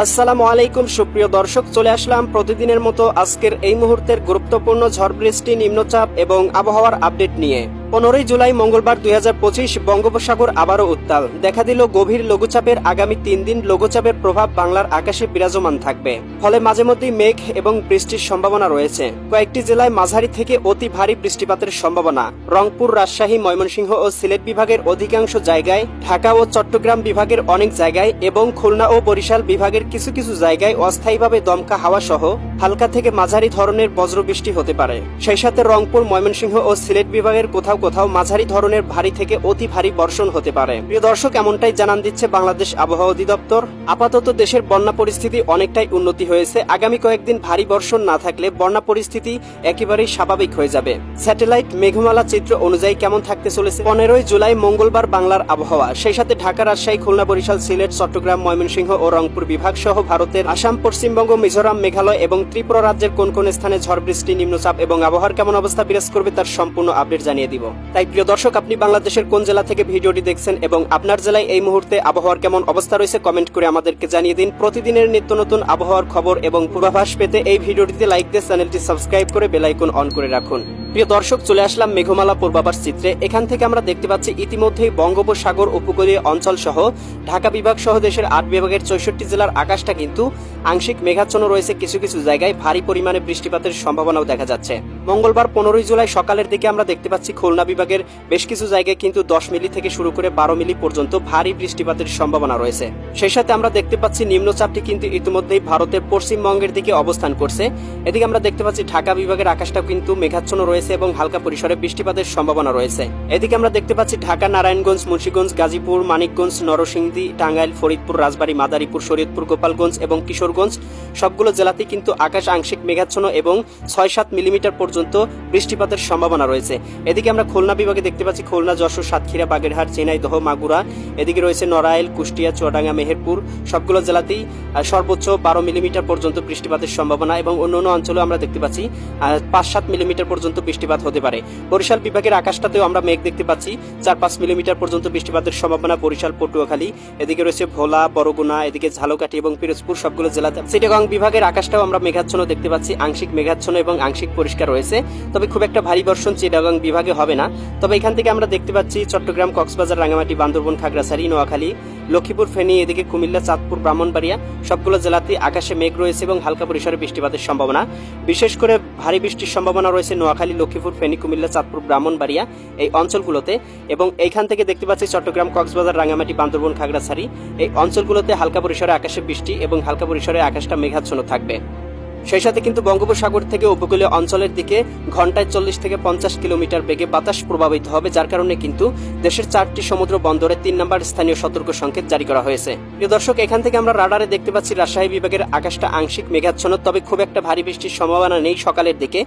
আসসালামু আলাইকুম সুপ্রিয় দর্শক, চলে আসলাম প্রতিদিনের মতো আজকের এই মুহূর্তের গুরুত্বপূর্ণ ঝড় বৃষ্টি, নিম্নচাপ এবং আবহাওয়ার আপডেট নিয়ে। 15 জুলাই মঙ্গলবার 2025 বঙ্গোপসাগর আবারও উত্তাল, দেখা দিল গভীর লঘুচাপের। আগামী 3 দিন লঘুচাপের প্রভাব বাংলার আকাশে বিরাজমান থাকবে, ফলে মাঝে মধ্যেই মেঘ এবং বৃষ্টির সম্ভাবনা রয়েছে। কয়েকটি জেলায় মাঝারি থেকে অতি ভারী বৃষ্টিপাতের সম্ভাবনা। রংপুর, রাজশাহী, ময়মনসিংহ ও সিলেট বিভাগের অধিকাংশ জায়গায়, ঢাকা ও চট্টগ্রাম বিভাগের অনেক জায়গায় এবং খুলনা ও বরিশাল বিভাগের কিছু কিছু জায়গায় অস্থায়ীভাবে দমকা হাওয়া সহ হালকা থেকে মাঝারি ধরনের বজ্রবৃষ্টি হতে পারে। সেই সাথে রংপুর, ময়মনসিংহ ও সিলেট বিভাগের কোথাও কোথাও মাঝারি ধরনের ভারী থেকে অতি ভারী বর্ষণ হতে পারে। প্রিয় দর্শক, এমনটাই জানান দিচ্ছে বাংলাদেশ আবহাওয়া অধিদপ্তর। আপাতত দেশের বন্যা পরিস্থিতি অনেকটাই উন্নতি হয়েছে। আগামী কয়েকদিন ভারী বর্ষণ না থাকলে বন্যা পরিস্থিতি একেবারেই স্বাভাবিক হয়ে যাবে। স্যাটেলাইট মেঘমালা চিত্র অনুযায়ী কেমন থাকতে চলেছে 15 জুলাই মঙ্গলবার বাংলার আবহাওয়া। সেই সাথে ঢাকা, রাজশাহী, খুলনা, বরিশাল, সিলেট, চট্টগ্রাম, ময়মনসিংহ ও রংপুর বিভাগ সহ ভারতের আসাম, পশ্চিমবঙ্গ, মিজোরাম, মেঘালয় এবং ত্রিপুরা রাজ্যের কোন কোন স্থানে ঝড় বৃষ্টি, নিম্নচাপ এবং আবহাওয়ার কেমন অবস্থা বিরাজ করবে তার সম্পূর্ণ আপডেট জানিয়ে দিব। তাই প্রিয় দর্শক, আপনি বাংলাদেশের কোন জেলা থেকে ভিডিওটি দেখছেন এবং আপনার জেলায় এই মুহূর্তে আবহাওয়ার কেমন অবস্থা রয়েছে কমেন্ট করে আমাদেরকে জানিয়ে দিন। প্রতিদিনের নিত্য নতুন আবহাওয়ার খবর এবং পূর্বাভাস পেতে এই ভিডিওটিতে লাইক দিয়ে চ্যানেলটি সাবস্ক্রাইব করে বেল আইকন অন করে রাখুন। প্রিয় দর্শক, চলে আসলাম মেঘমালা পূর্বাভাস চিত্রে। এখান থেকে আমরা দেখতে পাচ্ছি ইতিমধ্যেই বঙ্গোপসাগর উপকূলীয় অঞ্চল সহ ঢাকা বিভাগ সহ দেশের 8 বিভাগের 64 জেলার আকাশটা কিন্তু আংশিক মেঘাচ্ছন্ন রয়েছে। কিছু কিছু জায়গায় ভারী পরিমাণে বৃষ্টিপাতের সম্ভাবনাও দেখা যাচ্ছে। মঙ্গলবার 15 জুলাই সকালের দিকে আমরা দেখতে পাচ্ছি খুলনা বিভাগের বেশ কিছু জায়গায় কিন্তু 10 মিলি থেকে শুরু করে 12 মিলি পর্যন্ত ভারী বৃষ্টিপাতের সম্ভাবনা রয়েছে। সেই সাথে আমরা দেখতে পাচ্ছি নিম্নচাপটি কিন্তু ইতিমধ্যেই ভারতের পশ্চিমবঙ্গের দিকে অবস্থান করছে। এদিকে আমরা দেখতে পাচ্ছি ঢাকা বিভাগের আকাশটা কিন্তু মেঘাচ্ছন্ন রয়েছে এবং হালকা পরিসরে বৃষ্টিপাতের সম্ভাবনা রয়েছে। এদিকে আমরা দেখতে পাচ্ছি ঢাকা, নারায়ণগঞ্জ, মুন্সিগঞ্জ, গাজীপুর, মানিকগঞ্জ, নরসিংদী, টাঙ্গাইল, ফরিদপুর, রাজবাড়ী, মাদারীপুর, শরীয়তপুর, গোপালগঞ্জ এবং কিশোরগঞ্জ সবগুলো জেলাতেই কিন্তু আকাশ আংশিক মেঘাচ্ছন্ন এবং 6-7 মিলিমিটার পর্যন্ত বৃষ্টিপাতের সম্ভাবনা রয়েছে। এদিকে আমরা খুলনা বিভাগে দেখতে পাচ্ছি খুলনা, যশোর, সাতক্ষীরা, বাগেরহাট, ঝিনাইদহ, মাগুরা, এদিকে রয়েছে নড়াইল, কুষ্টিয়া, চুয়াডাঙ্গা, মেহেরপুর সবগুলো জেলাতেই সর্বোচ্চ 12 মিলিমিটার পর্যন্ত বৃষ্টিপাতের সম্ভাবনা এবং অন্যান্য অঞ্চলে আমরা দেখতে পাচ্ছি 5-7 মিলিমিটার পর্যন্ত বৃষ্টিপাত হতে পারে। বরিশাল বিভাগের আকাশটাতেও আমরা মেঘ দেখতে পাচ্ছি 4-5 মিলিমিটার পর্যন্ত বৃষ্টিপাতের সম্ভাবনা। বরিশাল, পটুয়াখালী, এদিকে রয়েছে ভোলা, বরগুনা, এদিকে ঝালকাঠি এবং পিরোজপুর সবগুলো জেলাতে। চিটাগং বিভাগের আকাশটাও আমরা মেঘাচ্ছন্ন দেখতে পাচ্ছি, আংশিক মেঘাচ্ছন্ন এবং আংশিক পরিষ্কার রয়েছে। তবে খুব একটা ভারী বর্ষণ চিটাগং বিভাগে হবে না। তবে এখান থেকে আমরা দেখতে পাচ্ছি চট্টগ্রাম, কক্সবাজার, রাঙ্গামাটি, বান্দরবন, খাগড়াছড়ি, নোয়াখালী, লক্ষ্মীপুর, ফেনী, এদিকে কুমিল্লা, চাঁদপুর, ব্রাহ্মণবাড়িয়া সবগুলো জেলাতে আকাশে মেঘ রয়েছে এবং হালকা পরিসরে বৃষ্টিপাতের সম্ভাবনা। বিশেষ করে ভারী বৃষ্টির সম্ভাবনা রয়েছে নোয়াখালী, লক্ষ্মীপুর, ফেনী, কুমিল্লা, চাঁদপুর, ব্রাহ্মণবাড়িয়া এই অঞ্চলগুলোতে। এবং এইখান থেকে দেখতে পাচ্ছি চট্টগ্রাম, কক্সবাজার, রাঙ্গামাটি, বান্দরবন, খাগড়াছড়ি এই অঞ্চলগুলোতে হালকা পরিসরে আকাশে বৃষ্টি এবং হালকা পরিসরে আকাশটা মেঘাচ্ছন্ন থাকবে। সেই সাথে কিন্তু বঙ্গোপসাগর থেকে উপকূলীয় অঞ্চলের দিকে ঘন্টায় 40 থেকে 50 কিলোমিটার বেগে বাতাস প্রভাবিত হবে, যার কারণে কিন্তু দেশের 4টি সমুদ্র বন্দরে 3 নম্বর স্থানীয় সতর্ক সংকেত জারি করা হয়েছে। প্রিয় দর্শক, এখান থেকে আমরা রাডারে দেখতে পাচ্ছি রাজশাহী বিভাগের আকাশটা আংশিক মেঘাচ্ছন্ন, তবে খুব একটা ভারী বৃষ্টির সম্ভাবনা নেই সকালের দিকে।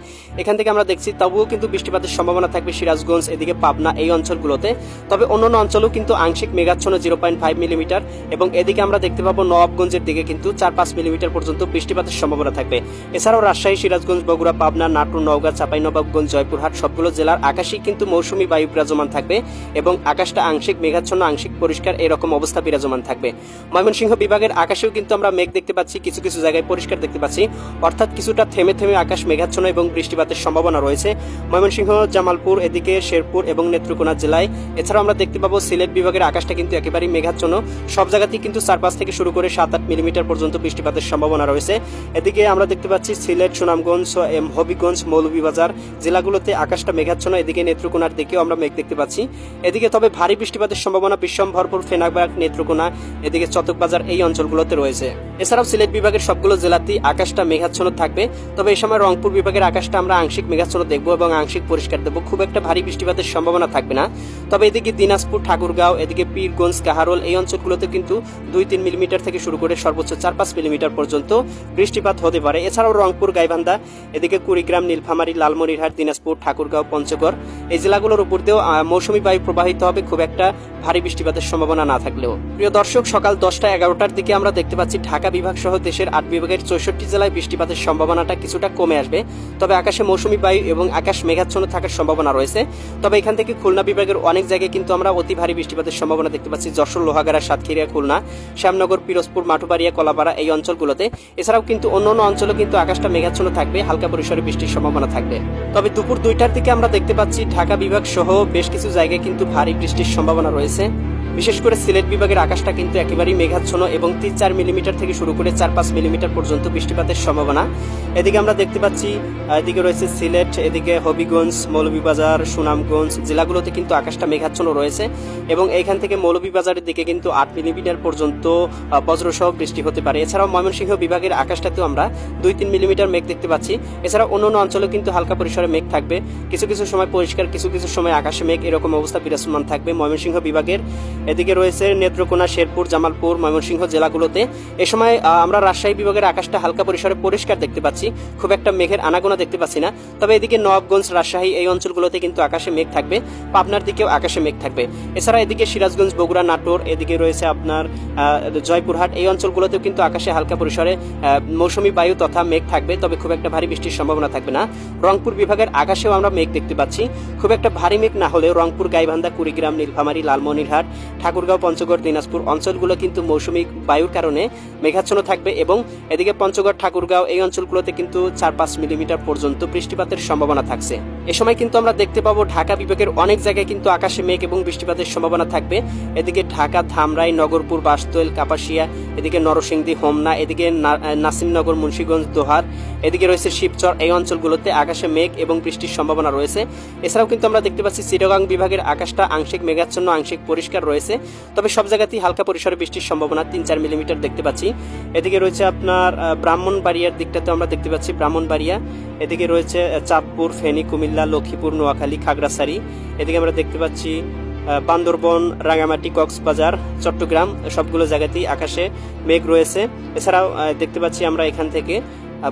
এখান থেকে আমরা দেখছি তবুও কিন্তু বৃষ্টিপাতের সম্ভাবনা থাকবে সিরাজগঞ্জ, এদিকে পাবনা এই অঞ্চলগুলোতে। তবে অন্যান্য অঞ্চলেও কিন্তু আংশিক মেঘাচ্ছন্ন 0.5 মিলিমিটার এবং এদিকে আমরা দেখতে পাবো নবাবগঞ্জের দিকে কিন্তু 4-5 মিলিমিটার পর্যন্ত বৃষ্টিপাতের সম্ভাবনা থাকবে। এছাড়াও রাজশাহী, সিরাজগঞ্জ, বগুড়া, পাবনা, নাটোর, নওগাঁ, চাঁপাইনবাবগঞ্জ, জয়পুরহাট সবগুলো জেলার আকাশেই কিন্তু মৌসুমী বায়ু বিরাজমান থাকবে এবং আকাশটা আংশিক মেঘাচ্ছন্ন, আংশিক পরিষ্কার এরকম অবস্থা বিরাজমান থাকবে। ময়মনসিংহ বিভাগের আকাশেও কিন্তু আমরা মেঘ দেখতে পাচ্ছি, কিছু কিছু জায়গায় পরিষ্কার দেখতে পাচ্ছি, অর্থাৎ কিছুটা থেমে থেমে আকাশ মেঘাচ্ছন্ন এবং বৃষ্টিপাতের সম্ভাবনা রয়েছে ময়মনসিংহ, জামালপুর, এদিকে শেরপুর এবং নেত্রকোনা জেলায়। এছাড়াও আমরা দেখতে পাবো সিলেট বিভাগের আকাশটা কিন্তু একেবারেই মেঘাচ্ছন্ন, সব জায়গাতেই কিন্তু 4-5 থেকে শুরু করে 7-8 মিলিমিটার পর্যন্ত বৃষ্টিপাতের সম্ভাবনা রয়েছে। এদিকে আমরা দেখতে পাচ্ছি সিলেট, সুনামগঞ্জ, হবিগঞ্জ, মৌলভীবাজার জেলাগুলোতে আকাশটা মেঘাচ্ছন্ন, এদিকে নেত্রকোনার দিকেও আমরা মেঘ দেখতে পাচ্ছি। এদিকে তবে ভারী বৃষ্টিপাতের সম্ভাবনা বিশ্বম্ভরপুর, ফেনাবাগ, নেত্রকোনা, এদিকে চটকবাজার এই অঞ্চলগুলোতে রয়েছে। এছাড়াও সিলেট বিভাগের সবগুলো জেলাতেই আকাশটা মেঘাচ্ছন্ন থাকবে। তবে এই সময় রংপুর বিভাগের আকাশটা আমরা আংশিক মেঘাচ্ছন্ন দেখবো এবং আংশিক পরিষ্কার দেখবো, খুব একটা ভারী বৃষ্টিপাতের সম্ভাবনা থাকবে না। তবে এদিকে দিনাজপুর, ঠাকুরগাঁও, এদিকে পীরগঞ্জ, কাহারোল এই অঞ্চলগুলোতে কিন্তু 2-3 মিলিমিটার থেকে শুরু করে সর্বোচ্চ 4-5 মিলিমিটার পর্যন্ত বৃষ্টিপাত হতে পারে এছাড়াও রংপুর, গাইবান্ধা, এদিকে কুড়িগ্রাম, নীলফামারী, লালমনিরহাট, দিনাজপুর, ঠাকুরগাঁও, পঞ্চগড় এই জেলাগুলোর উপর দিয়েও মৌসুমী বায়ু প্রবাহিত হবে, খুব একটা ভারী বৃষ্টিপাতের সম্ভাবনা না থাকলেও। প্রিয় দর্শক, সকাল 10টা-11টার দিকে আমরা দেখতে পাচ্ছি ঢাকা বিভাগ সহ দেশের 8 বিভাগের 64 জেলায় বৃষ্টিপাতের সম্ভাবনাটা কিছুটা কমে আসবে। তবে আকাশে মৌসুমী বায়ু এবং আকাশ মেঘাচ্ছন্ন থাকার সম্ভাবনা রয়েছে। তবে এখান থেকে খুলনা বিভাগের অনেক জায়গায় কিন্তু আমরা অতি ভারী বৃষ্টিপাতের সম্ভাবনা দেখতে পাচ্ছি। যশোর, লোহাগাড়া, সাতক্ষীরা, খুলনা, শ্যামনগর, পিরোজপুর, মাঠুবাড়িয়া, কলাপাড়া এই অঞ্চলগুলোতে। এছাড়াও কিন্তু অন্যান্য অঞ্চলে কিন্তু আকাশটা মেঘাচ্ছন্ন থাকবে, হালকা পরিসরে বৃষ্টির সম্ভাবনা থাকবে। তবে দুপুর 2টার দিকে আমরা দেখতে পাচ্ছি ঢাকা বিভাগ সহ বেশ কিছু জায়গায় কিন্তু ভারী বৃষ্টির সম্ভাবনা রয়েছে। বিশেষ করে সিলেট বিভাগের আকাশটা কিন্তু একেবারেই মেঘাচ্ছন্ন এবং 3-4 মিলিমিটার থেকে শুরু করে 4-5 মিলিমিটার পর্যন্ত বৃষ্টিপাতের সম্ভাবনা। এদিকে আমরা দেখতে পাচ্ছি, এদিকে রয়েছে সিলেট, এদিকে হবিগঞ্জ, মৌলভীবাজার, সুনামগঞ্জ জেলাগুলোতে কিন্তু আকাশটা মেঘাচ্ছন্ন রয়েছে এবং এইখান থেকে মৌলভীবাজারের দিকে কিন্তু 8 মিলিমিটার পর্যন্ত বজ্রসহ বৃষ্টি হতে পারে। এছাড়াও ময়মনসিংহ বিভাগের আকাশটাতেও আমরা 2-3 মিলিমিটার মেঘ দেখতে পাচ্ছি। এছাড়া অন্যান্য অঞ্চলে কিন্তু হালকা পরিসরে মেঘ থাকবে, কিছু কিছু সময় পরিষ্কার, কিছু কিছু সময় আকাশে মেঘ, এরকম অবস্থা বিরাজমান থাকবে ময়মনসিংহ বিভাগের। এদিকে রয়েছে নেত্রকোনা, শেরপুর, জামালপুর, ময়মনসিংহ জেলাগুলোতে। এ সময় আমরা রাজশাহী বিভাগের আকাশটা হালকা পরিসরে পরিষ্কার দেখতে পাচ্ছি, খুব একটা মেঘের আনাগোনা দেখতে পাচ্ছি না। তবে এদিকে নবাবগঞ্জ, রাজশাহী এই অঞ্চলগুলোতে কিন্তু আকাশে মেঘ থাকবে, পাবনার দিকেও আকাশে মেঘ থাকবে। এছাড়া এদিকে সিরাজগঞ্জ, বগুড়া, নাটোর, এদিকে রয়েছে আপনার জয়পুরহাট এই অঞ্চলগুলোতেও কিন্তু আকাশে হালকা পরিসরে মৌসুমী বায়ু তথা মেঘ থাকবে, তবে খুব একটা ভারী বৃষ্টির সম্ভাবনা থাকবে না। রংপুর বিভাগের আকাশেও আমরা মেঘ দেখতে পাচ্ছি, খুব একটা ভারী মেঘ না হলেও রংপুর, গাইবান্ধা, কুড়িগ্রাম, নীলফামারী, লালমনিরহাট, ঠাকুরগাঁও, পঞ্চগড়, দিনাজপুর অঞ্চলগুলো কিন্তু মৌসুমী বায়ুর কারণে মেঘাচ্ছন্ন থাকবে এবং এদিকে পঞ্চগড়, ঠাকুরগাঁও এই অঞ্চলগুলোতে কিন্তু 4-5 মিলিমিটার পর্যন্ত বৃষ্টিপাতের সম্ভাবনা থাকছে। এ সময় কিন্তু আমরা দেখতে পাবো ঢাকা বিভাগের অনেক জায়গায় কিন্তু আকাশে মেঘ এবং বৃষ্টিপাতের সম্ভাবনা থাকবে। এদিকে ঢাকা, ধামরাই, নগরপুর, বাসতোয়েল, কাপাসিয়া, এদিকে নরসিংদী, হোমনা, এদিকে নাসিমনগর, মুন্সিগঞ্জ, দোহার, এদিকে রয়েছে শিবচর এই অঞ্চলগুলোতে আকাশে মেঘ এবং বৃষ্টির সম্ভাবনা রয়েছে। এছাড়াও কিন্তু আমরা দেখতে পাচ্ছি চিটাগাং বিভাগের আকাশটা আংশিক মেঘাচ্ছন্ন, আংশিক পরিষ্কার রয়েছে, তবে সব জায়গাতেই হালকা পরিসরে বৃষ্টির সম্ভাবনা 3-4 মিলিমিটার দেখতে পাচ্ছি। এদিকে রয়েছে আপনার ব্রাহ্মণবাড়িয়ার দিকটাতে আমরা দেখতে পাচ্ছি ব্রাহ্মণবাড়িয়া, এদিকে রয়েছে চাঁদপুর, ফেনী, কুমিল্লা, লক্ষ্মীপুর, নোয়াখালী, খাগড়াছড়ি, এদিকে আমরা দেখতে পাচ্ছি বান্দরবন, রাঙামাটি, কক্সবাজার, চট্টগ্রাম সবগুলো জায়গাতেই আকাশে মেঘ রয়েছে। এছাড়াও দেখতে পাচ্ছি আমরা এখান থেকে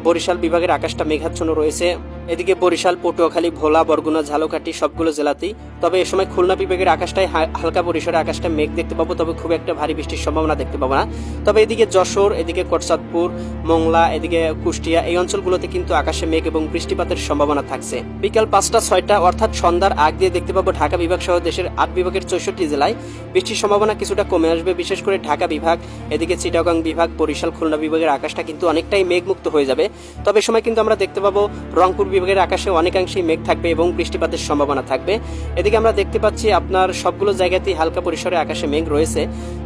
বরিশাল বিভাগের আকাশটা মেঘাচ্ছন্ন রয়েছে, এদিকে বরিশাল, পটুয়াখালী, ভোলা, বরগুনা, ঝালকাঠি সবগুলো জেলাতেই। তবে এ সময় খুলনা বিভাগের আকাশটায় হালকা পরিসরে আকাশটা মেঘ দেখতে পাবো, তবে খুব একটা ভারী বৃষ্টির সম্ভাবনা দেখতে পাবো না। তবে এদিকে যশোর, এদিকে কোটচাঁদপুর, মংলা, এদিকে কুষ্টিয়া এই অঞ্চলগুলোতে কিন্তু আকাশে মেঘ এবং বৃষ্টিপাতের সম্ভাবনা থাকছে। বিকাল 5টা-6টা অর্থাৎ সন্ধ্যার আগ দিয়ে দেখতে পাবো ঢাকা বিভাগ সহ দেশের 8 বিভাগের 64 জেলায় বৃষ্টির সম্ভাবনা কিছুটা কমে আসবে। বিশেষ করে ঢাকা বিভাগ, এদিকে চিটাগাং বিভাগ, বরিশাল, খুলনা বিভাগের আকাশটা কিন্তু অনেকটাই মেঘমুক্ত হয়ে যাবে। তবে এ সময় কিন্তু আমরা দেখতে পাবো রংপুর বিভাগের আকাশে অনেকাংশেই মেঘ থাকবে এবং বৃষ্টিপাতের সম্ভাবনা থাকবে। এদিকে আমরা দেখতে পাচ্ছি আপনার সবগুলো জায়গাতেই হালকা পরিসরে আকাশে মেঘ রয়েছে,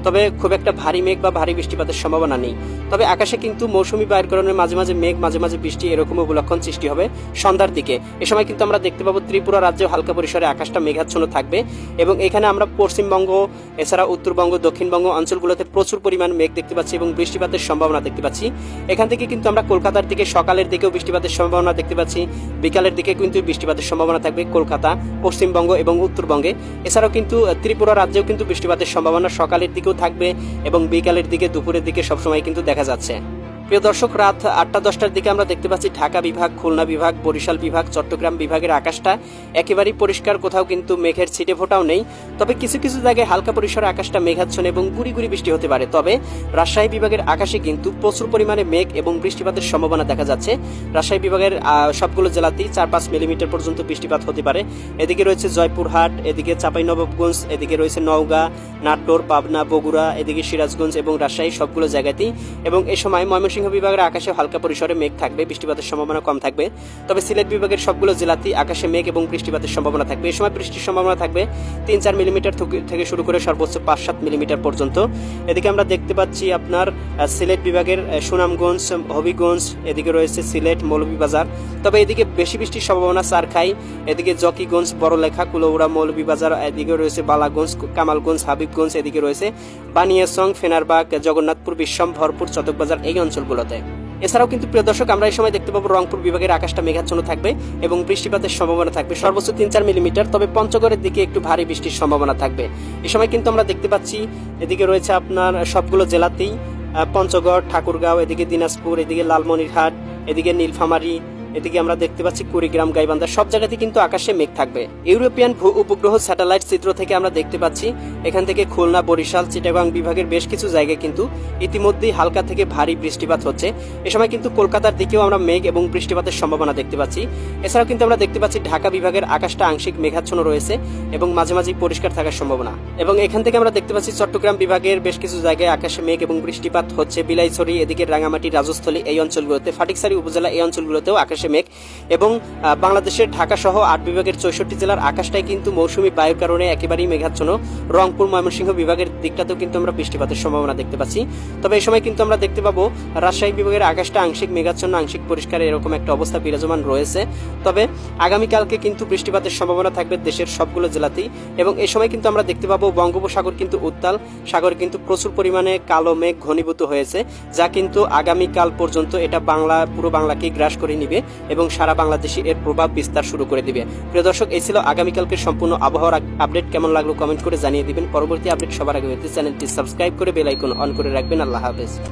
তবে খুব একটা ভারী মেঘ বা ভারী বৃষ্টিপাতের সম্ভাবনা নেই। তবে আকাশে কিন্তু মৌসুমী বায়ুর কারণে মাঝে মাঝে মেঘ, মাঝে মাঝে বৃষ্টি এরকম উপলক্ষণ সৃষ্টি হবে সন্ধ্যার দিকে। এ সময় কিন্তু আমরা দেখতে পাবো ত্রিপুরা রাজ্যেও হালকা পরিসরে আকাশটা মেঘাচ্ছন্ন থাকবে এবং এখানে আমরা পশ্চিমবঙ্গ, এছাড়া উত্তরবঙ্গ, দক্ষিণবঙ্গ অঞ্চলগুলোতে প্রচুর পরিমাণ মেঘ দেখতে পাচ্ছি এবং বৃষ্টিপাতের সম্ভাবনা দেখতে পাচ্ছি। এখান থেকে কিন্তু আমরা কলকাতার দিকে সকালের দিকেও বৃষ্টিপাতের সম্ভাবনা দেখতে পাচ্ছি, বিকালের দিকে কিন্তু বৃষ্টিপাতের সম্ভাবনা থাকবে কলকাতা, পশ্চিমবঙ্গ এবং উত্তরবঙ্গে। এছাড়াও কিন্তু ত্রিপুরা রাজ্যেও কিন্তু বৃষ্টিপাতের সম্ভাবনা সকালের দিকেও থাকবে এবং বিকালের দিকে, দুপুরের দিকে সবসময় কিন্তু দেখা যাচ্ছে। প্রিয় দর্শক, রাত 8টা-10টার দিকে আমরা দেখতে পাচ্ছি ঢাকা বিভাগ, খুলনা বিভাগ, বরিশাল বিভাগ, চট্টগ্রাম বিভাগের আকাশটা একেবারেই পরিষ্কার, কোথাও কিন্তু মেঘের ছিটে ফোঁটাও নেই। তবে কিছু কিছু জায়গায় হালকা পরিসরে আকাশটা মেঘাচ্ছন্ন এবং গুড়ি গুড়ি বৃষ্টি হতে পারে। তবে রাজশাহী বিভাগের আকাশে কিন্তু প্রচুর পরিমাণে মেঘ এবং বৃষ্টিপাতের সম্ভাবনা দেখা যাচ্ছে। রাজশাহী বিভাগের সবগুলো জেলাতেই 4-5 মিলিমিটার পর্যন্ত বৃষ্টিপাত হতে পারে। এদিকে রয়েছে জয়পুরহাট, এদিকে চাঁপাইনবাবগঞ্জ, এদিকে রয়েছে নওগাঁ, নাটোর, পাবনা, বগুড়া, এদিকে সিরাজগঞ্জ এবং রাজশাহী সবগুলো জায়গাতেই। এবং এ সময় ময়মনসিংহ বিভাগের আকাশে হালকা পরিসরে মেঘ থাকবে, বৃষ্টিপাতের সম্ভাবনা কম থাকবে। তবে সিলেট বিভাগের সবগুলো জেলাতেই আকাশে মেঘ এবং বৃষ্টিপাতের সম্ভাবনা থাকবে। এ সময় বৃষ্টির সম্ভাবনা থাকবে 3-4 মিলিমিটার থেকে শুরু করে সর্বোচ্চ 5-7 মিলিমিটার পর্যন্ত। এদিকে আমরা দেখতে পাচ্ছি আপনার সিলেট বিভাগের সুনামগঞ্জ, হবিগঞ্জ, এদিকে রয়েছে সিলেট, মৌলভীবাজার। তবে এদিকে বেশি বৃষ্টির সম্ভাবনা চারখাই, এদিকে জকিগঞ্জ, বড়লেখা, কুলৌড়া, মৌলভীবাজার, এদিকে রয়েছে বালাগঞ্জ, কামালগঞ্জ, হাবিবগঞ্জ, এদিকে রয়েছে বানিয়াচং, ফেনারবাগ, জগন্নাথপুর, বিশ্বম্ভরপুর, চটকবাজার এই অঞ্চলগুলোতে। এছাড়াও কিন্তু প্রিয় দর্শক, আমরা এই সময় দেখতে পাবো রংপুর বিভাগের আকাশটা মেঘাচ্ছন্ন থাকবে এবং বৃষ্টিপাতের সম্ভাবনা থাকবে সর্বোচ্চ 3-4 মিলিমিটার। তবে পঞ্চগড়ের দিকে একটু ভারী বৃষ্টির সম্ভাবনা থাকবে। এই সময় কিন্তু আমরা দেখতে পাচ্ছি এদিকে রয়েছে আপনার সবগুলো জেলাতেই পঞ্চগড়, ঠাকুরগাঁও, এদিকে দিনাজপুর, এদিকে লালমনিরহাট, এদিকে নীলফামারী, এদিকে আমরা দেখতে পাচ্ছি কুড়িগ্রাম, গাইবান্ধা, সব জায়গাতে কিন্তু আকাশে মেঘ থাকবে। ইউরোপিয়ান ভূ উপগ্রহ স্যাটেলাইট চিত্র থেকে আমরা দেখতে পাচ্ছি এখান থেকে খুলনা, বরিশাল, চিটাগাং বিভাগের বেশ কিছু জায়গায় কিন্তু ইতিমধ্যেই হালকা থেকে ভারী বৃষ্টিপাত হচ্ছে। এ সময় কিন্তু কলকাতার দিকেও আমরা মেঘ এবং বৃষ্টিপাতের সম্ভাবনা দেখতে পাচ্ছি। এছাড়াও কিন্তু আমরা দেখতে পাচ্ছি ঢাকা বিভাগের আকাশটা আংশিক মেঘাচ্ছন্ন রয়েছে এবং মাঝে মাঝে পরিষ্কার থাকার সম্ভাবনা। এবং এখান থেকে আমরা দেখতে পাচ্ছি চট্টগ্রাম বিভাগের বেশ কিছু জায়গায় আকাশে মেঘ এবং বৃষ্টিপাত হচ্ছে। বিলাইছড়ি, এদিকে রাঙামাটি, রাজস্থলী এই অঞ্চলগুলোতে, ফটিকছড়ি উপজেলা এই অঞ্চলগুলোতেও আকাশে মেঘ। এবং বাংলাদেশের ঢাকা সহ 8 বিভাগের 64 জেলার আকাশটাই কিন্তু মৌসুমী বায়ুর কারণে একেবারেই মেঘাচ্ছন্ন। রংপুর, ময়মনসিংহ বিভাগের দিকটাতেও কিন্তু আমরা বৃষ্টিপাতের সম্ভাবনা দেখতে পাচ্ছি। তবে এই সময় কিন্তু আমরা দেখতে পাবো রাজশাহী বিভাগের আকাশটা আংশিক মেঘাচ্ছন্ন, আংশিক পরিষ্কার এরকম একটা অবস্থা বিরাজমান রয়েছে। তবে আগামীকালকে কিন্তু বৃষ্টিপাতের সম্ভাবনা থাকবে দেশের সবগুলো জেলাতেই। এবং এই সময় কিন্তু আমরা দেখতে পাবো বঙ্গোপসাগর কিন্তু উত্তাল, সাগরে কিন্তু প্রচুর পরিমাণে কালো মেঘ ঘনীভূত হয়েছে, যা কিন্তু আগামীকাল পর্যন্ত এটা পুরো বাংলাকে গ্রাস করে নিবে এবং সারা বাংলাদেশে এর প্রভাব বিস্তার শুরু করে দিবে। প্রিয় দর্শক, এই ছিল আগামীকালকে সম্পূর্ণ আবহাওয়ার আপডেট। কেমন লাগলো কমেন্ট করে জানিয়ে দিবেন। পরবর্তী আপডেট সবার আগে পেতে চ্যানেলটি সাবস্ক্রাইব করে বেল আইকন অন করে রাখবেন। আল্লাহ হাফেজ।